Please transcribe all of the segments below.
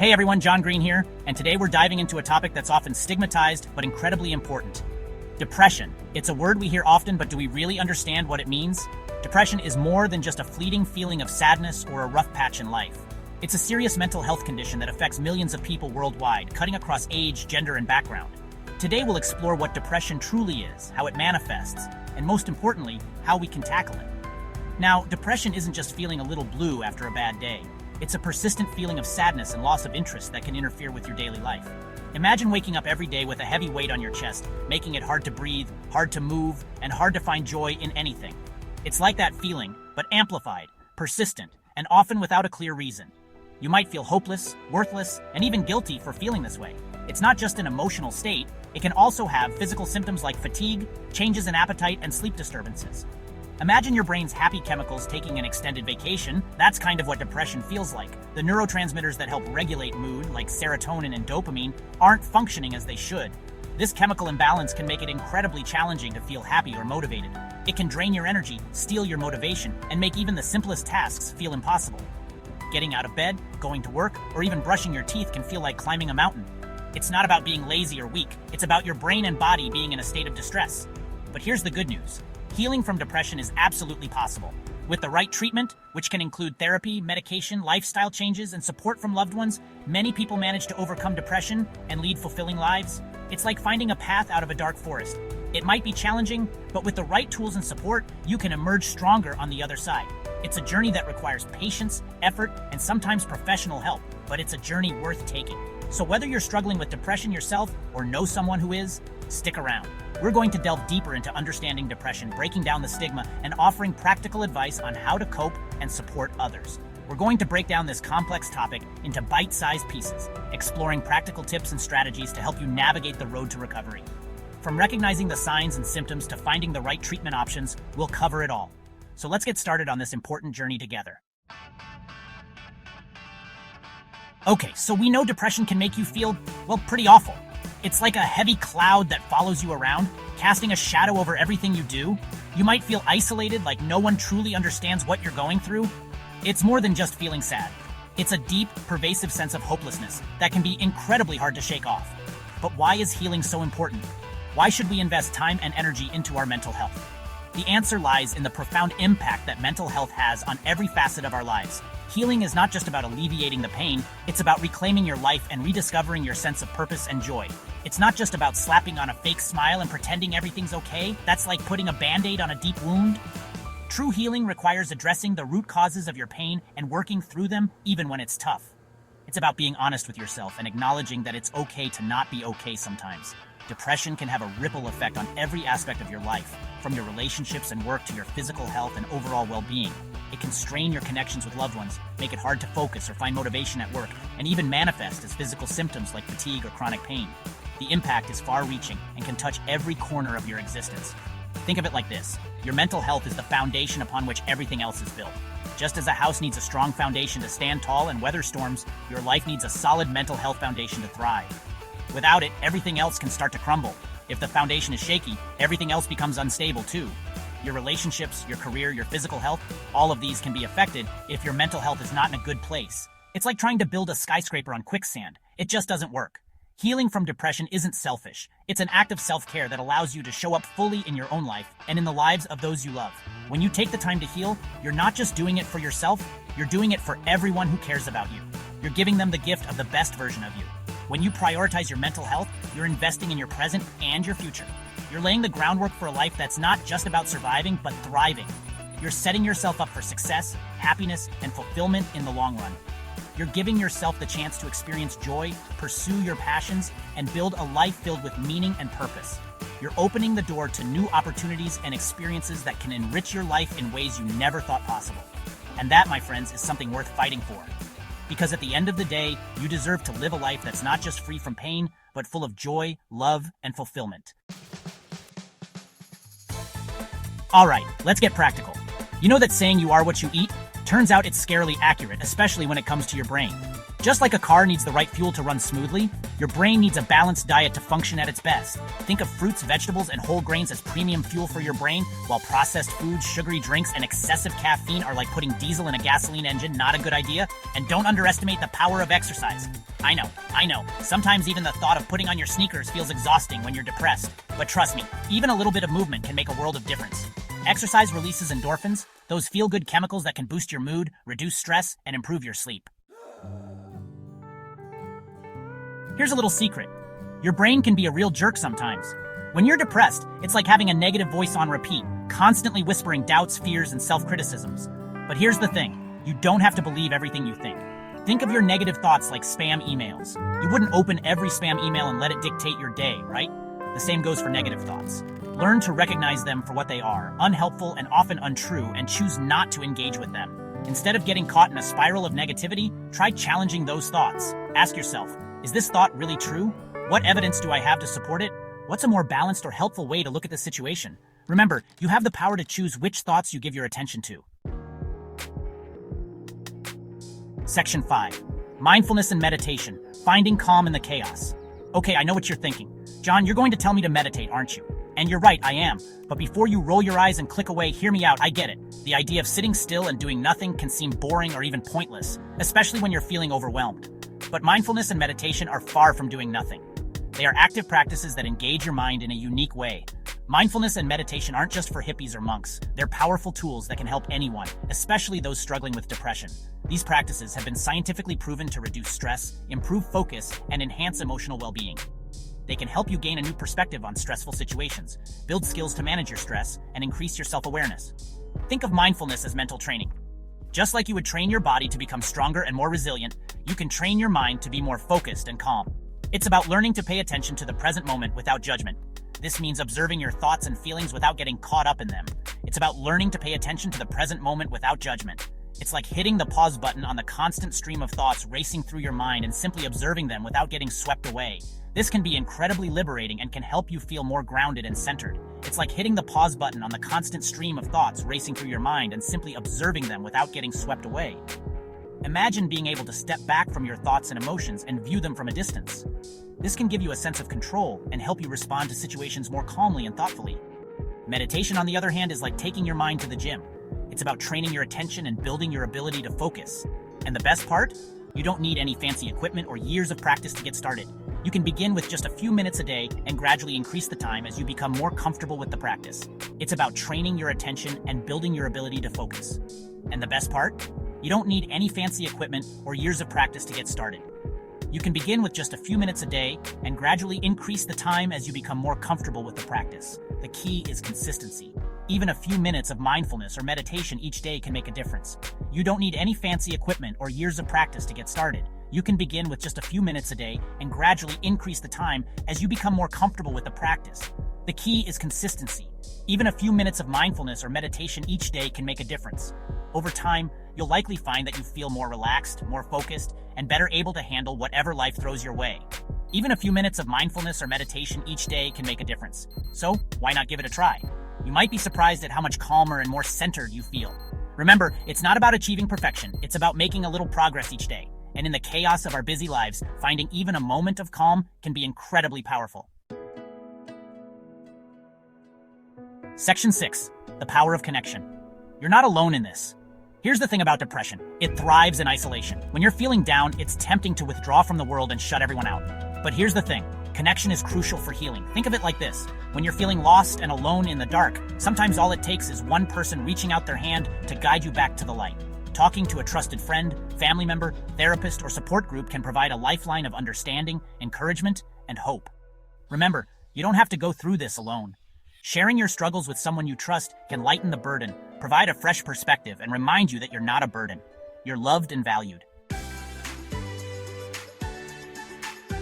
Hey everyone, John Green here, and today we're diving into a topic that's often stigmatized but incredibly important. Depression. It's a word we hear often, but do we really understand what it means? Depression is more than just a fleeting feeling of sadness or a rough patch in life. It's a serious mental health condition that affects millions of people worldwide, cutting across age, gender, and background. Today we'll explore what depression truly is, how it manifests, and most importantly, how we can tackle it. Now, depression isn't just feeling a little blue after a bad day. It's a persistent feeling of sadness and loss of interest that can interfere with your daily life. Imagine waking up every day with a heavy weight on your chest, making it hard to breathe, hard to move, and hard to find joy in anything. It's like that feeling, but amplified, persistent, and often without a clear reason. You might feel hopeless, worthless, and even guilty for feeling this way. It's not just an emotional state, it can also have physical symptoms like fatigue, changes in appetite, and sleep disturbances. Imagine your brain's happy chemicals taking an extended vacation. That's kind of what depression feels like. The neurotransmitters that help regulate mood, like serotonin and dopamine, aren't functioning as they should. This chemical imbalance can make it incredibly challenging to feel happy or motivated. It can drain your energy, steal your motivation, and make even the simplest tasks feel impossible. Getting out of bed, going to work, or even brushing your teeth can feel like climbing a mountain. It's not about being lazy or weak. It's about your brain and body being in a state of distress. But here's the good news. Healing from depression is absolutely possible. With the right treatment, which can include therapy, medication, lifestyle changes, and support from loved ones, many people manage to overcome depression and lead fulfilling lives. It's like finding a path out of a dark forest. It might be challenging, but with the right tools and support, you can emerge stronger on the other side. It's a journey that requires patience, effort, and sometimes professional help, but it's a journey worth taking. So whether you're struggling with depression yourself or know someone who is, stick around. We're going to delve deeper into understanding depression, breaking down the stigma, and offering practical advice on how to cope and support others. We're going to break down this complex topic into bite-sized pieces, exploring practical tips and strategies to help you navigate the road to recovery. From recognizing the signs and symptoms to finding the right treatment options, we'll cover it all. So let's get started on this important journey together. Okay, so we know depression can make you feel, well, pretty awful. It's like a heavy cloud that follows you around, casting a shadow over everything you do. You might feel isolated, like no one truly understands what you're going through. It's more than just feeling sad. It's a deep, pervasive sense of hopelessness that can be incredibly hard to shake off. But why is healing so important? Why should we invest time and energy into our mental health? The answer lies in the profound impact that mental health has on every facet of our lives. Healing is not just about alleviating the pain, it's about reclaiming your life and rediscovering your sense of purpose and joy. It's not just about slapping on a fake smile and pretending everything's okay. That's like putting a band-aid on a deep wound. True healing requires addressing the root causes of your pain and working through them even when it's tough. It's about being honest with yourself and acknowledging that it's okay to not be okay sometimes. Depression can have a ripple effect on every aspect of your life, from your relationships and work to your physical health and overall well-being. It can strain your connections with loved ones, make it hard to focus or find motivation at work, and even manifest as physical symptoms like fatigue or chronic pain. The impact is far-reaching and can touch every corner of your existence. Think of it like this. Your mental health is the foundation upon which everything else is built. Just as a house needs a strong foundation to stand tall and weather storms, your life needs a solid mental health foundation to thrive. Without it, everything else can start to crumble. If the foundation is shaky, everything else becomes unstable too. Your relationships, your career, your physical health, all of these can be affected if your mental health is not in a good place. It's like trying to build a skyscraper on quicksand. It just doesn't work. Healing from depression isn't selfish. It's an act of self-care that allows you to show up fully in your own life and in the lives of those you love. When you take the time to heal, you're not just doing it for yourself, you're doing it for everyone who cares about you. You're giving them the gift of the best version of you. When you prioritize your mental health, you're investing in your present and your future. You're laying the groundwork for a life that's not just about surviving, but thriving. You're setting yourself up for success, happiness, and fulfillment in the long run. You're giving yourself the chance to experience joy, pursue your passions, and build a life filled with meaning and purpose. You're opening the door to new opportunities and experiences that can enrich your life in ways you never thought possible. And that, my friends, is something worth fighting for. Because at the end of the day, you deserve to live a life that's not just free from pain, but full of joy, love, and fulfillment. All right, let's get practical. You know that saying you are what you eat? Turns out it's scarily accurate, especially when it comes to your brain. Just like a car needs the right fuel to run smoothly, your brain needs a balanced diet to function at its best. Think of fruits, vegetables, and whole grains as premium fuel for your brain, while processed foods, sugary drinks, and excessive caffeine are like putting diesel in a gasoline engine. Not a good idea. And don't underestimate the power of exercise. I know. Sometimes even the thought of putting on your sneakers feels exhausting when you're depressed. But trust me, even a little bit of movement can make a world of difference. Exercise releases endorphins, those feel-good chemicals that can boost your mood, reduce stress, and improve your sleep. Here's a little secret. Your brain can be a real jerk sometimes. When you're depressed, it's like having a negative voice on repeat, constantly whispering doubts, fears, and self-criticisms. But here's the thing. You don't have to believe everything you think. Think of your negative thoughts like spam emails. You wouldn't open every spam email and let it dictate your day, right? The same goes for negative thoughts. Learn to recognize them for what they are, unhelpful and often untrue, and choose not to engage with them. Instead of getting caught in a spiral of negativity, try challenging those thoughts. Ask yourself, is this thought really true? What evidence do I have to support it? What's a more balanced or helpful way to look at the situation? Remember, you have the power to choose which thoughts you give your attention to. Section 5. Mindfulness and meditation. Finding calm in the chaos. Okay, I know what you're thinking. John, you're going to tell me to meditate, aren't you? And you're right, I am. But before you roll your eyes and click away, hear me out, I get it. The idea of sitting still and doing nothing can seem boring or even pointless, especially when you're feeling overwhelmed. But mindfulness and meditation are far from doing nothing. They are active practices that engage your mind in a unique way. Mindfulness and meditation aren't just for hippies or monks. They're powerful tools that can help anyone, especially those struggling with depression. These practices have been scientifically proven to reduce stress, improve focus, and enhance emotional well-being. They can help you gain a new perspective on stressful situations, build skills to manage your stress, and increase your self-awareness. Think of mindfulness as mental training. Just like you would train your body to become stronger and more resilient, you can train your mind to be more focused and calm. It's about learning to pay attention to the present moment without judgment. This means observing your thoughts and feelings without getting caught up in them. It's about learning to pay attention to the present moment without judgment. It's like hitting the pause button on the constant stream of thoughts racing through your mind and simply observing them without getting swept away. This can be incredibly liberating and can help you feel more grounded and centered. It's like hitting the pause button on the constant stream of thoughts racing through your mind and simply observing them without getting swept away. Imagine being able to step back from your thoughts and emotions and view them from a distance. This can give you a sense of control and help you respond to situations more calmly and thoughtfully. Meditation, on the other hand, is like taking your mind to the gym. It's about training your attention and building your ability to focus. And the best part? You don't need any fancy equipment or years of practice to get started. You can begin with just a few minutes a day and gradually increase the time as you become more comfortable with the practice. It's about training your attention and building your ability to focus. And the best part? You don't need any fancy equipment or years of practice to get started. You can begin with just a few minutes a day and gradually increase the time as you become more comfortable with the practice. The key is consistency. Even a few minutes of mindfulness or meditation each day can make a difference. You don't need any fancy equipment or years of practice to get started. You can begin with just a few minutes a day and gradually increase the time as you become more comfortable with the practice. The key is consistency. Even a few minutes of mindfulness or meditation each day can make a difference. Over time, you'll likely find that you feel more relaxed, more focused, and better able to handle whatever life throws your way. Even a few minutes of mindfulness or meditation each day can make a difference. So, why not give it a try? You might be surprised at how much calmer and more centered you feel. Remember, it's not about achieving perfection, it's about making a little progress each day. And in the chaos of our busy lives, finding even a moment of calm can be incredibly powerful. Section 6. The power of connection. You're not alone in this. Here's the thing about depression. It thrives in isolation. When you're feeling down, it's tempting to withdraw from the world and shut everyone out. But here's the thing. Connection is crucial for healing. Think of it like this. When you're feeling lost and alone in the dark, sometimes all it takes is one person reaching out their hand to guide you back to the light. Talking to a trusted friend, family member, therapist, or support group can provide a lifeline of understanding, encouragement, and hope. Remember, you don't have to go through this alone. Sharing your struggles with someone you trust can lighten the burden, provide a fresh perspective, and remind you that you're not a burden. You're loved and valued.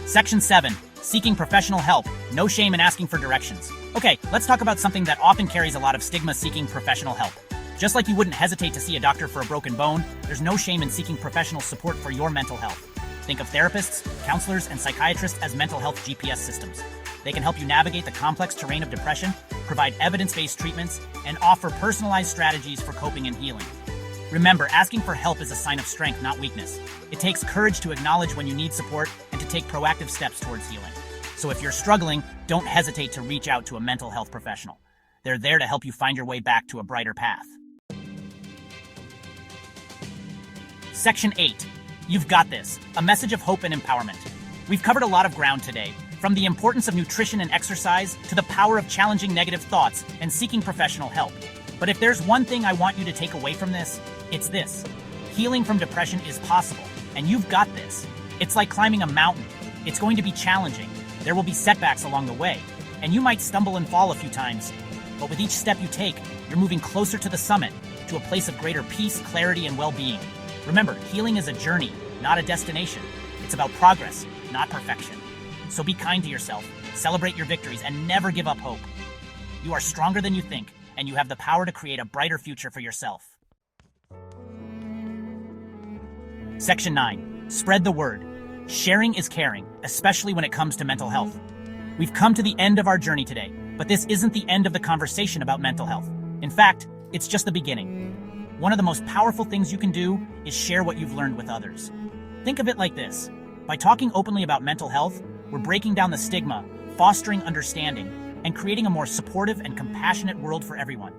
Section 7. Seeking professional help. No shame in asking for directions. Okay, let's talk about something that often carries a lot of stigma: seeking professional help. Just like you wouldn't hesitate to see a doctor for a broken bone, there's no shame in seeking professional support for your mental health. Think of therapists, counselors, and psychiatrists as mental health GPS systems. They can help you navigate the complex terrain of depression, provide evidence-based treatments, and offer personalized strategies for coping and healing. Remember, asking for help is a sign of strength, not weakness. It takes courage to acknowledge when you need support and to take proactive steps towards healing. So if you're struggling, don't hesitate to reach out to a mental health professional. They're there to help you find your way back to a brighter path. Section 8. You've got this. A message of hope and empowerment. We've covered a lot of ground today, from the importance of nutrition and exercise to the power of challenging negative thoughts and seeking professional help. But if there's one thing I want you to take away from this, it's this. Healing from depression is possible, and you've got this. It's like climbing a mountain. It's going to be challenging. There will be setbacks along the way, and you might stumble and fall a few times. But with each step you take, you're moving closer to the summit, to a place of greater peace, clarity, and well-being. Remember, healing is a journey, not a destination. It's about progress, not perfection. So be kind to yourself, celebrate your victories, and never give up hope. You are stronger than you think, and you have the power to create a brighter future for yourself. Section 9. Spread the word. Sharing is caring, especially when it comes to mental health. We've come to the end of our journey today, but this isn't the end of the conversation about mental health. In fact, it's just the beginning. One of the most powerful things you can do is share what you've learned with others. Think of it like this. By talking openly about mental health, we're breaking down the stigma, fostering understanding, and creating a more supportive and compassionate world for everyone.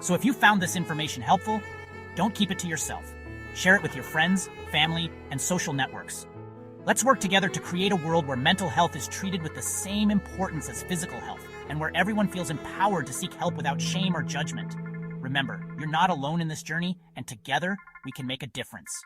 So if you found this information helpful, don't keep it to yourself. Share it with your friends, family, and social networks. Let's work together to create a world where mental health is treated with the same importance as physical health, and where everyone feels empowered to seek help without shame or judgment. Remember, you're not alone in this journey, and together we can make a difference.